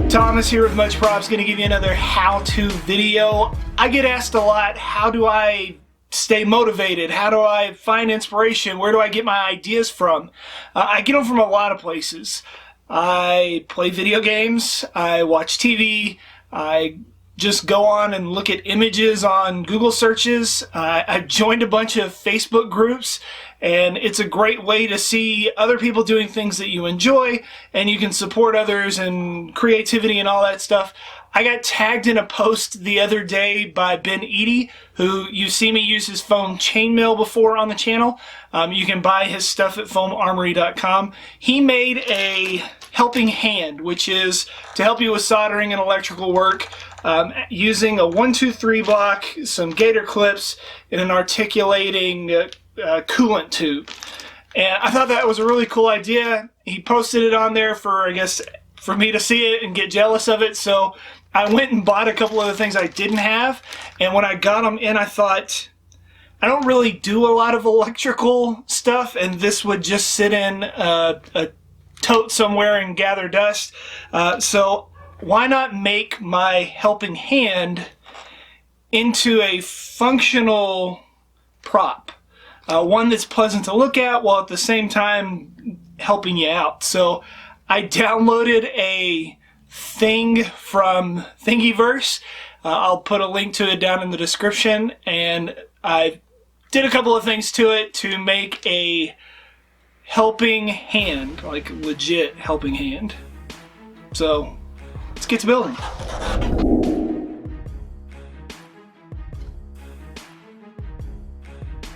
Thomas here with Much Props, going to give you another how-to video. I get asked a lot, how do I stay motivated? How do I find inspiration? Where do I get my ideas from? I get them from a lot of places. I play video games, I watch TV, I just go on and look at images on Google searches. I've joined a bunch of Facebook groups, and it's a great way to see other people doing things that you enjoy, and you can support others and creativity and all that stuff. I got tagged in a post the other day by Ben Eady, who you see me use his foam chainmail before on the channel. You can buy his stuff at foamarmory.com. He made a helping hand, which is to help you with soldering and electrical work, using a 1-2-3 block, some gator clips, and an articulating coolant tube. And I thought that was a really cool idea. He posted it on there for, I guess, for me to see it and get jealous of it. So I went and bought a couple of the things I didn't have. And when I got them in, I thought, I don't really do a lot of electrical stuff, and this would just sit in a tote somewhere and gather dust. So why not make my helping hand into a functional prop? One that's pleasant to look at while at the same time helping you out. So I downloaded a thing from Thingiverse. I'll put a link to it down in the description, and I did a couple of things to it to make a helping hand, like legit helping hand. So let's get to building.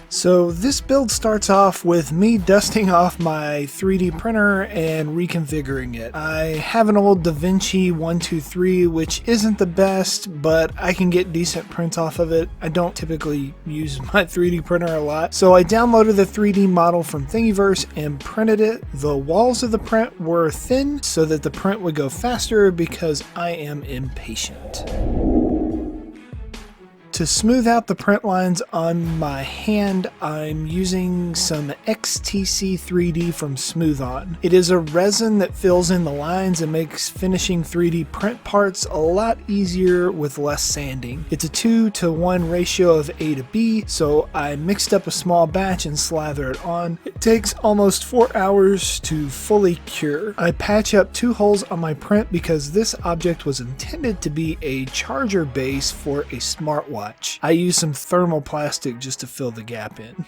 So this build starts off with me dusting off my 3D printer and reconfiguring it. I have an old DaVinci 123, which isn't the best, but I can get decent prints off of it. I don't typically use my 3D printer a lot, so I downloaded the 3D model from Thingiverse and printed it. The walls of the print were thin so that the print would go faster because I am impatient. To smooth out the print lines on my hand, I'm using some XTC 3D from Smooth On. It is a resin that fills in the lines and makes finishing 3D print parts a lot easier with less sanding. It's a 2-to-1 ratio of A to B, so I mixed up a small batch and slather it on. It takes almost 4 hours to fully cure. I patch up 2 holes on my print because this object was intended to be a charger base for a smartwatch. I use some thermoplastic just to fill the gap in.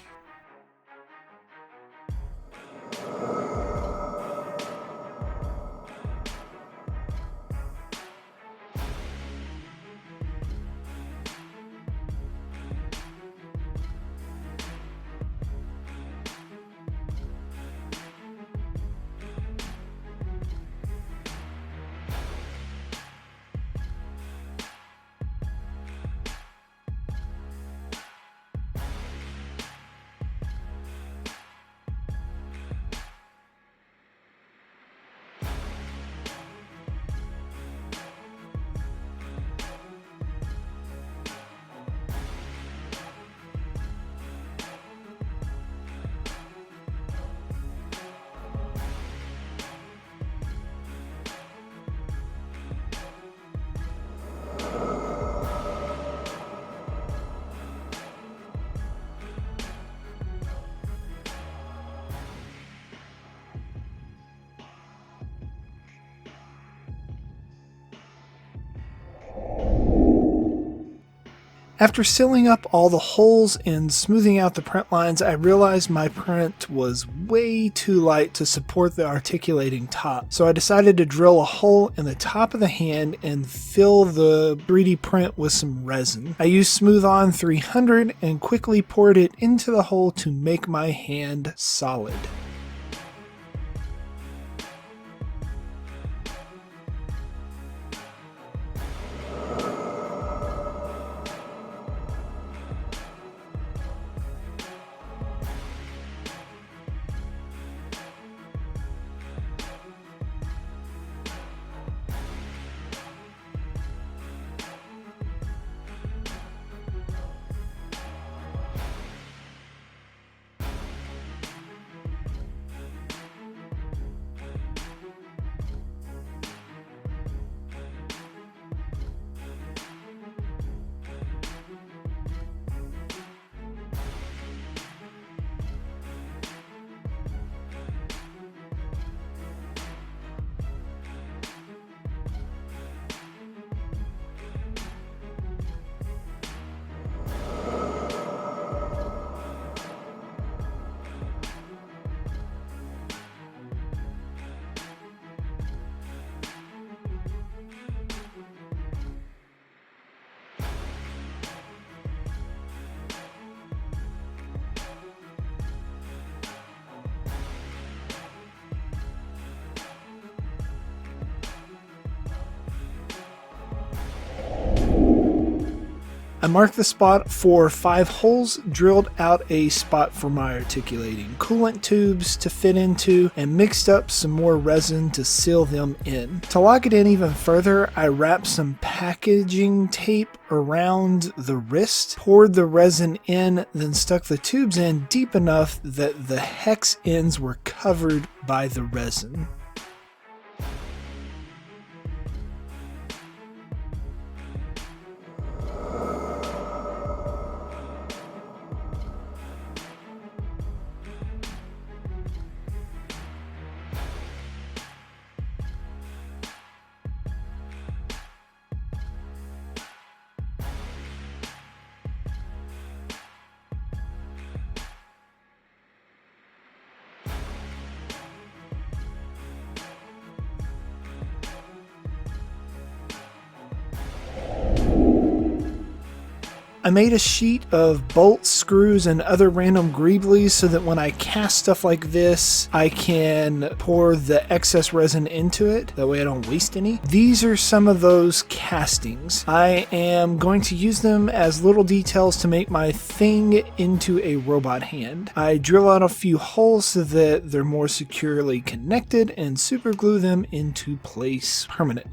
After sealing up all the holes and smoothing out the print lines, I realized my print was way too light to support the articulating top. So I decided to drill a hole in the top of the hand and fill the 3D print with some resin. I used Smooth On 300 and quickly poured it into the hole to make my hand solid. I marked the spot for 5 holes, drilled out a spot for my articulating coolant tubes to fit into, and mixed up some more resin to seal them in. To lock it in even further, I wrapped some packaging tape around the wrist, poured the resin in, then stuck the tubes in deep enough that the hex ends were covered by the resin. I made a sheet of bolts, screws, and other random greeblies so that when I cast stuff like this, I can pour the excess resin into it. That way I don't waste any. These are some of those castings. I am going to use them as little details to make my thing into a robot hand. I drill out a few holes so that they're more securely connected and super glue them into place permanently.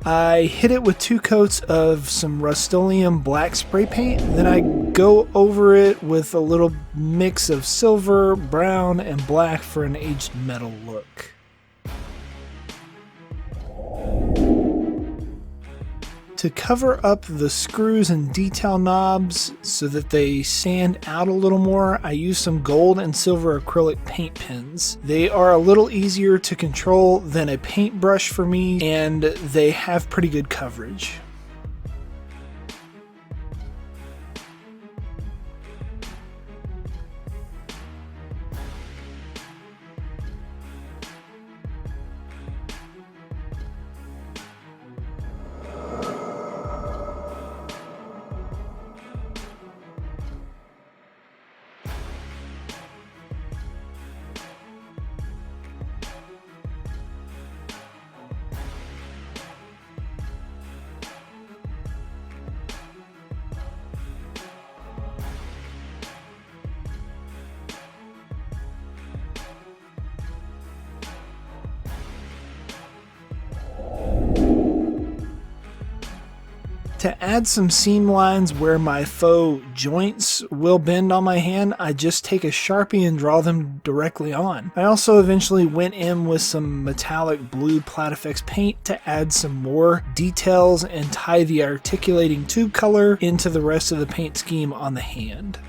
I hit it with 2 coats of some Rust-Oleum black spray paint, then I go over it with a little mix of silver, brown, and black for an aged metal look. To cover up the screws and detail knobs so that they stand out a little more, I use some gold and silver acrylic paint pens. They are a little easier to control than a paintbrush for me, and they have pretty good coverage. To add some seam lines where my faux joints will bend on my hand, I just take a Sharpie and draw them directly on. I also eventually went in with some metallic blue Platifex paint to add some more details and tie the articulating tube color into the rest of the paint scheme on the hand.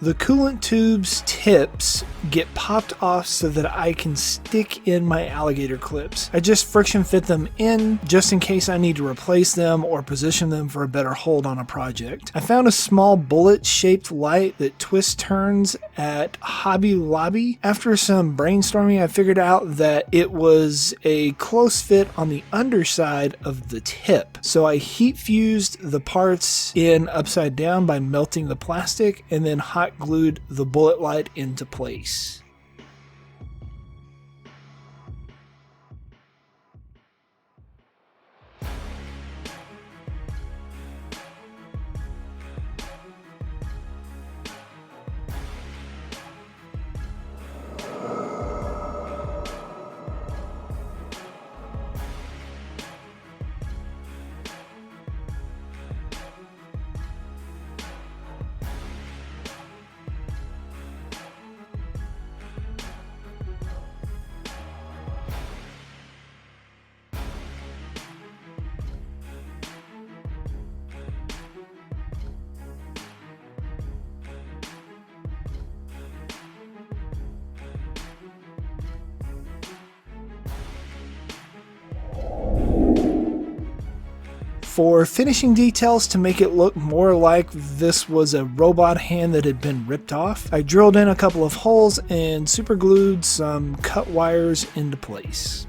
The coolant tube's tips get popped off so that I can stick in my alligator clips. I just friction fit them in just in case I need to replace them or position them for a better hold on a project. I found a small bullet shaped light that twists turns at Hobby Lobby. After some brainstorming, I figured out that it was a close fit on the underside of the tip. So I heat fused the parts in upside down by melting the plastic and then hot glued the bullet light into place. for finishing details to make it look more like this was a robot hand that had been ripped off, I drilled in a couple of holes and super glued some cut wires into place.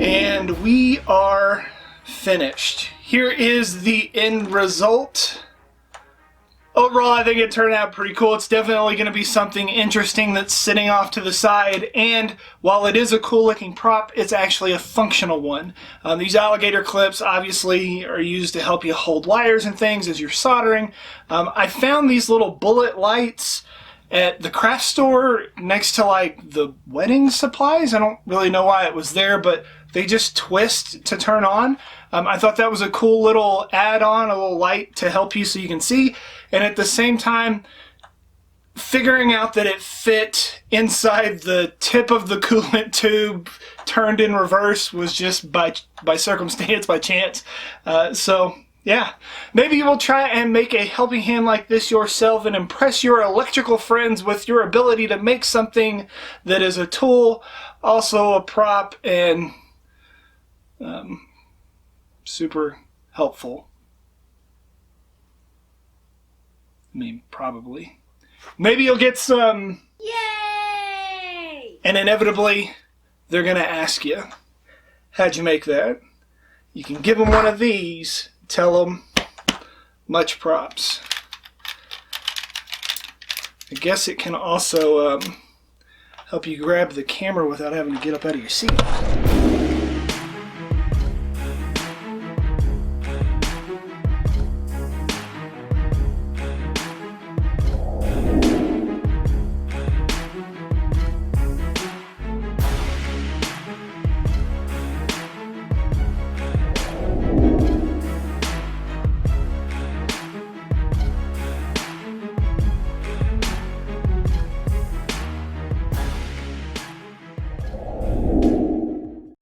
And we are finished. Here is the end result. Overall, I think it turned out pretty cool. It's definitely going to be something interesting that's sitting off to the side. And while it is a cool looking prop, it's actually a functional one. These alligator clips obviously are used to help you hold wires and things as you're soldering. I found these little bullet lights at the craft store next to like the wedding supplies. I don't really know why it was there, but they just twist to turn on. I thought that was a cool little add-on, a little light to help you so you can see. And at the same time, figuring out that it fit inside the tip of the coolant tube turned in reverse was just by circumstance, by chance. So yeah, maybe you will try and make a helping hand like this yourself and impress your electrical friends with your ability to make something that is a tool, also a prop, and super helpful. I mean, probably. Maybe you'll get some. Yay! And inevitably, they're going to ask you, how'd you make that? You can give them one of these. Tell them, much props. I guess it can also help you grab the camera without having to get up out of your seat.